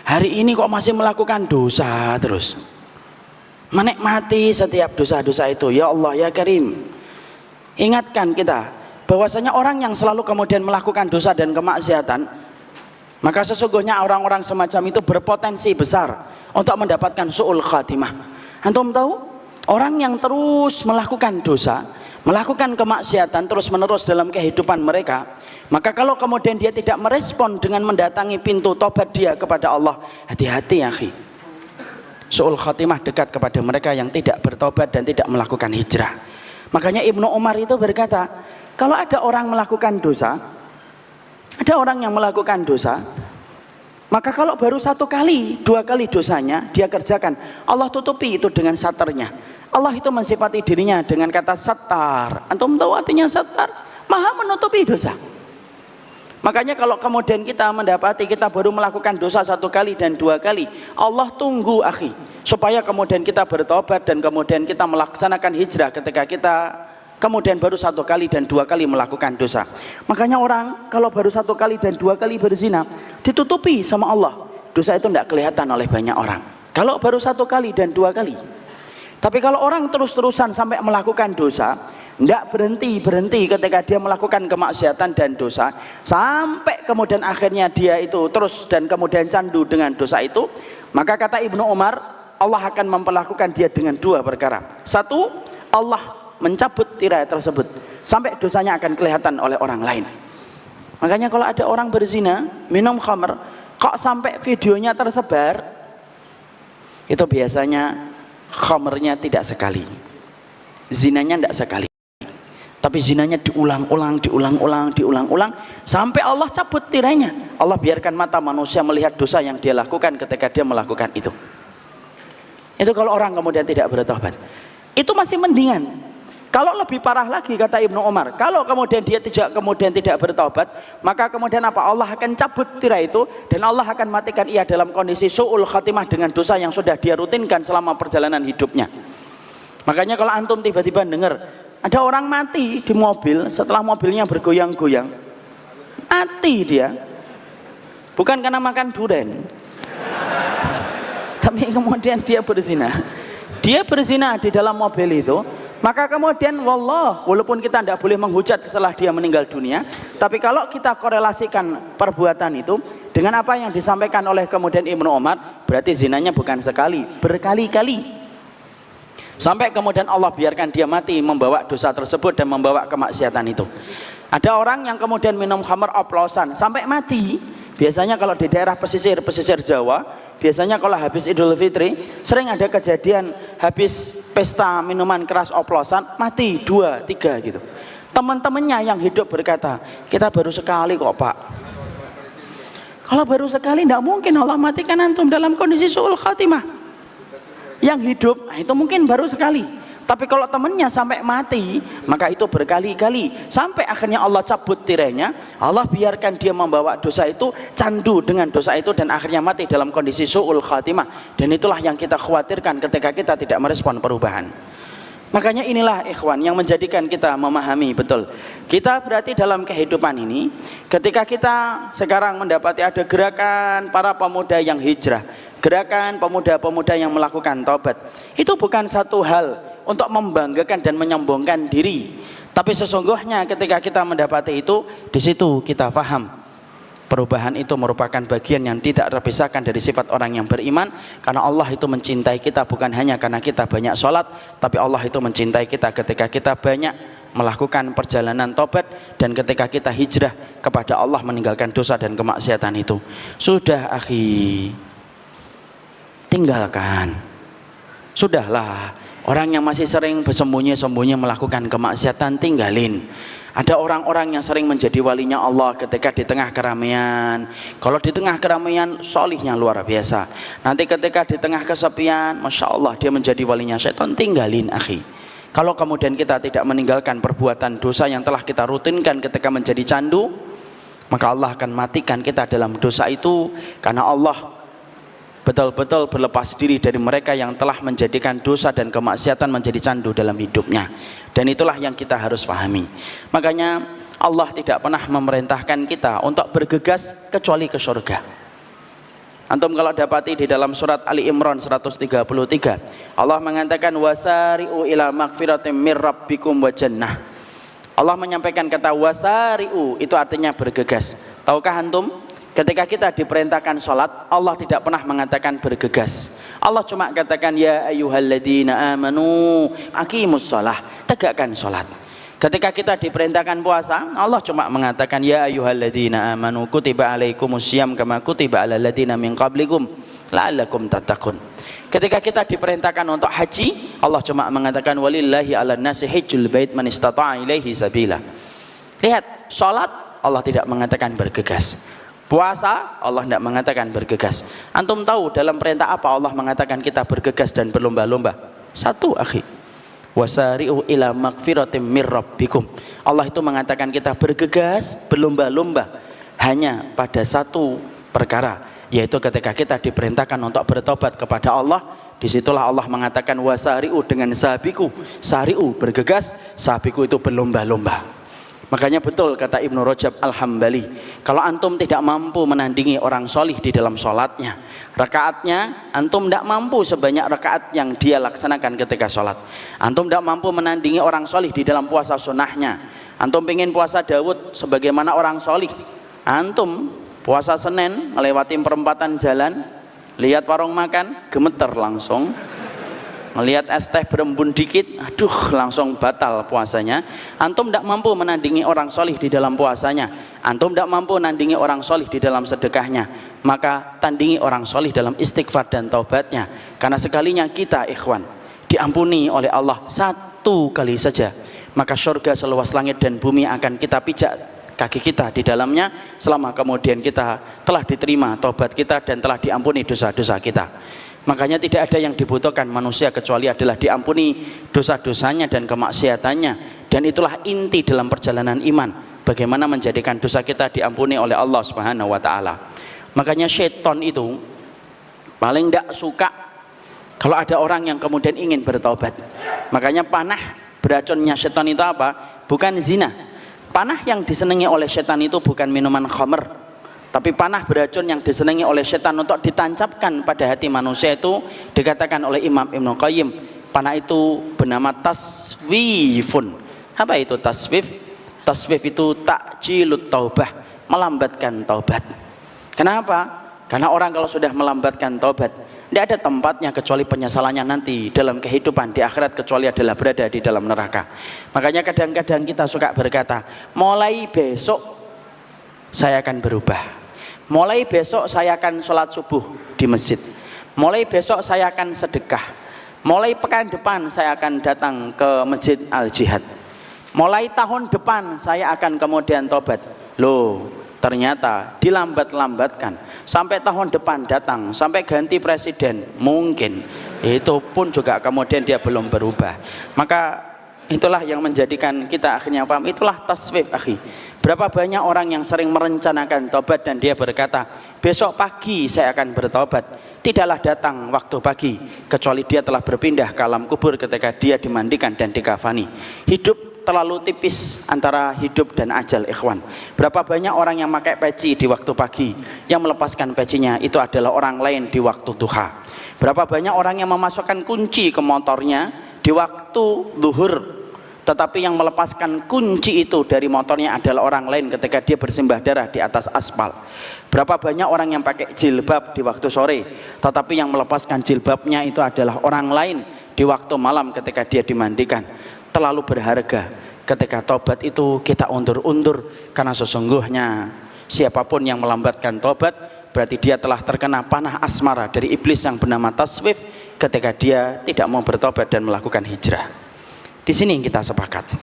hari ini kok masih melakukan dosa terus, menikmati setiap dosa-dosa itu. Ya Allah ya Karim, ingatkan kita bahwasanya orang yang selalu kemudian melakukan dosa dan kemaksiatan, maka sesungguhnya orang-orang semacam itu berpotensi besar untuk mendapatkan su'ul khatimah. Antum tahu, orang yang terus melakukan dosa, melakukan kemaksiatan terus menerus dalam kehidupan mereka, maka kalau kemudian dia tidak merespon dengan mendatangi pintu tobat dia kepada Allah, hati-hati ya akhi, su'ul khatimah dekat kepada mereka yang tidak bertobat dan tidak melakukan hijrah. Makanya Ibnu Umar itu berkata, kalau ada orang melakukan dosa, ada orang yang melakukan dosa, maka kalau baru 1 kali, 2 kali dosanya dia kerjakan, Allah tutupi itu dengan satarnya. Allah itu mensifati dirinya dengan kata sattar. Antum tahu artinya sattar? Maha menutupi dosa. Makanya kalau kemudian kita mendapati kita baru melakukan dosa 1 kali dan 2 kali, Allah tunggu akhi, supaya kemudian kita bertobat dan kemudian kita melaksanakan hijrah ketika kita kemudian baru 1 kali dan 2 kali melakukan dosa. Makanya orang kalau baru 1 kali dan 2 kali berzina, ditutupi sama Allah. Dosa itu tidak kelihatan oleh banyak orang kalau baru 1 kali dan 2 kali. Tapi kalau orang terus-terusan sampai melakukan dosa, tidak berhenti ketika dia melakukan kemaksiatan dan dosa, sampai kemudian akhirnya dia itu terus dan kemudian candu dengan dosa itu, maka kata Ibnu Umar, Allah akan memperlakukan dia dengan 2 perkara. 1, Allah mencabut tirai tersebut sampai dosanya akan kelihatan oleh orang lain. Makanya kalau ada orang berzina, minum khamr, kok sampai videonya tersebar, itu biasanya khamrnya tidak sekali, zinanya tidak sekali, tapi zinanya diulang-ulang sampai Allah cabut tirainya. Allah biarkan mata manusia melihat dosa yang dia lakukan ketika dia melakukan itu. Itu kalau orang kemudian tidak bertobat, itu masih mendingan. Kalau lebih parah lagi kata Ibnu Umar, kalau kemudian dia tidak bertobat, maka kemudian apa? Allah akan cabut tirai itu dan Allah akan matikan ia dalam kondisi su'ul khatimah dengan dosa yang sudah dia rutinkan selama perjalanan hidupnya. Makanya kalau antum tiba-tiba dengar ada orang mati di mobil setelah mobilnya bergoyang-goyang, mati dia bukan karena makan durian, tapi kemudian dia berzina di dalam mobil itu. Maka kemudian wallah, walaupun kita tidak boleh menghujat setelah dia meninggal dunia, tapi kalau kita korelasikan perbuatan itu dengan apa yang disampaikan oleh kemudian Ibnu Umar, berarti zinanya bukan sekali, berkali-kali. Sampai kemudian Allah biarkan dia mati membawa dosa tersebut dan membawa kemaksiatan itu. Ada orang yang kemudian minum khamr oplosan sampai mati. Biasanya kalau di daerah pesisir Jawa, biasanya kalau habis Idul Fitri sering ada kejadian habis pesta minuman keras oplosan mati 2, 3 gitu. Teman-temannya yang hidup berkata, kita baru sekali kok Pak. Kalau baru sekali tidak mungkin Allah matikan antum dalam kondisi su'ul khatimah. Yang hidup itu mungkin baru sekali. Tapi kalau temannya sampai mati, maka itu berkali-kali. Sampai akhirnya Allah cabut tirainya, Allah biarkan dia membawa dosa itu, candu dengan dosa itu, dan akhirnya mati dalam kondisi su'ul khatimah. Dan itulah yang kita khawatirkan ketika kita tidak merespon perubahan. Makanya inilah ikhwan yang menjadikan kita memahami betul. Kita berarti dalam kehidupan ini, ketika kita sekarang mendapati ada gerakan para pemuda yang hijrah, gerakan pemuda-pemuda yang melakukan taubat, itu bukan satu hal untuk membanggakan dan menyombongkan diri, tapi sesungguhnya ketika kita mendapati itu, di situ kita faham perubahan itu merupakan bagian yang tidak terpisahkan dari sifat orang yang beriman, karena Allah itu mencintai kita bukan hanya karena kita banyak sholat, tapi Allah itu mencintai kita ketika kita banyak melakukan perjalanan tobat dan ketika kita hijrah kepada Allah meninggalkan dosa dan kemaksiatan itu. Sudah akhi, tinggalkan. Sudahlah, orang yang masih sering bersembunyi-sembunyi melakukan kemaksiatan, tinggalin. Ada orang-orang yang sering menjadi walinya Allah ketika di tengah keramaian. Kalau di tengah keramaian, solihnya luar biasa. Nanti ketika di tengah kesepian, Masya Allah dia menjadi walinya syaitan, tinggalin akhi. Kalau kemudian kita tidak meninggalkan perbuatan dosa yang telah kita rutinkan ketika menjadi candu, maka Allah akan matikan kita dalam dosa itu, karena Allah betul-betul berlepas diri dari mereka yang telah menjadikan dosa dan kemaksiatan menjadi candu dalam hidupnya. Dan itulah yang kita harus pahami. Makanya Allah tidak pernah memerintahkan kita untuk bergegas kecuali ke surga. Antum kalau dapati di dalam surat Ali Imran 133, Allah mengatakan wasari'u ila magfiratim mir rabbikum wa jannah. Allah menyampaikan kata wasari'u, itu artinya bergegas. Tahukah antum, ketika kita diperintahkan sholat, Allah tidak pernah mengatakan bergegas. Allah cuma katakan ya ayyuhalladzina amanu aqimus shalah, tegakkan sholat. Ketika kita diperintahkan puasa, Allah cuma mengatakan ya ayyuhalladzina amanu kutiba alaikumusiyam kama kutiba alal ladzina min qablikum la'allakum tattaqun. Ketika kita diperintahkan untuk haji, Allah cuma mengatakan walillahi 'alan nasi hajjul bait man istata'a ilaihi sabila. Lihat, salat Allah tidak mengatakan bergegas. Puasa Allah tidak mengatakan bergegas. Antum tahu dalam perintah apa Allah mengatakan kita bergegas dan berlomba-lomba? Satu, akhi. Wasari'u ila magfiratim mir rabbikum. Allah itu mengatakan kita bergegas, berlomba-lomba hanya pada satu perkara, yaitu ketika kita diperintahkan untuk bertobat kepada Allah. Disitulah Allah mengatakan wasari'u dengan sabiku. Sari'u bergegas, sabiku itu berlomba-lomba. Makanya betul kata Ibnu Rajab Al-Hambali, kalau antum tidak mampu menandingi orang solih di dalam sholatnya, rakaatnya antum tidak mampu sebanyak rakaat yang dia laksanakan ketika sholat. Antum tidak mampu menandingi orang solih di dalam puasa sunnahnya. Antum ingin puasa Daud sebagaimana orang solih, antum puasa Senin melewati perempatan jalan, lihat warung makan gemeter langsung, melihat es teh berembun dikit, aduh langsung batal puasanya. Antum tidak mampu menandingi orang solih di dalam puasanya, antum tidak mampu menandingi orang solih di dalam sedekahnya, maka tandingi orang solih dalam istighfar dan taubatnya. Karena sekalinya kita ikhwan diampuni oleh Allah satu kali saja, maka surga seluas langit dan bumi akan kita pijak kaki kita di dalamnya selama kemudian kita telah diterima taubat kita dan telah diampuni dosa-dosa kita. Makanya tidak ada yang dibutuhkan manusia kecuali adalah diampuni dosa-dosanya dan kemaksiatannya. Dan itulah inti dalam perjalanan iman, bagaimana menjadikan dosa kita diampuni oleh Allah Subhanahu wa ta'ala. Makanya syaitan itu paling tidak suka kalau ada orang yang kemudian ingin bertaubat. Makanya panah beracunnya syaitan itu apa? Bukan zina. Panah yang disenangi oleh syaitan itu bukan minuman khamr, tapi panah beracun yang disenangi oleh setan untuk ditancapkan pada hati manusia itu dikatakan oleh Imam Ibnu Qayyim, panah itu bernama taswifun. Apa itu taswif? Taswif itu takjilut taubah, melambatkan taubat. Kenapa? Karena orang kalau sudah melambatkan taubat, tidak ada tempatnya kecuali penyesalannya nanti dalam kehidupan di akhirat, kecuali adalah berada di dalam neraka. Makanya kadang-kadang kita suka berkata, mulai besok saya akan berubah, mulai besok saya akan sholat subuh di masjid, mulai besok saya akan sedekah, mulai pekan depan saya akan datang ke masjid Al-Jihad, mulai tahun depan saya akan kemudian tobat. Loh, ternyata dilambat-lambatkan sampai tahun depan datang, sampai ganti presiden mungkin, itu pun juga kemudian dia belum berubah. Maka itulah yang menjadikan kita akhirnya paham, itulah taswif, akhi. Berapa banyak orang yang sering merencanakan taubat dan dia berkata besok pagi saya akan bertaubat, tidaklah datang waktu pagi kecuali dia telah berpindah ke alam kubur ketika dia dimandikan dan dikafani. Hidup terlalu tipis antara hidup dan ajal, ikhwan. Berapa banyak orang yang pakai peci di waktu pagi, yang melepaskan pecinya itu adalah orang lain di waktu duha. Berapa banyak orang yang memasukkan kunci ke motornya di waktu zuhur, tetapi yang melepaskan kunci itu dari motornya adalah orang lain ketika dia bersimbah darah di atas aspal. Berapa banyak orang yang pakai jilbab di waktu sore, tetapi yang melepaskan jilbabnya itu adalah orang lain di waktu malam ketika dia dimandikan. Terlalu berharga ketika taubat itu kita undur-undur, karena sesungguhnya siapapun yang melambatkan taubat berarti dia telah terkena panah asmara dari iblis yang bernama taswif ketika dia tidak mau bertobat dan melakukan hijrah. Di sini kita sepakat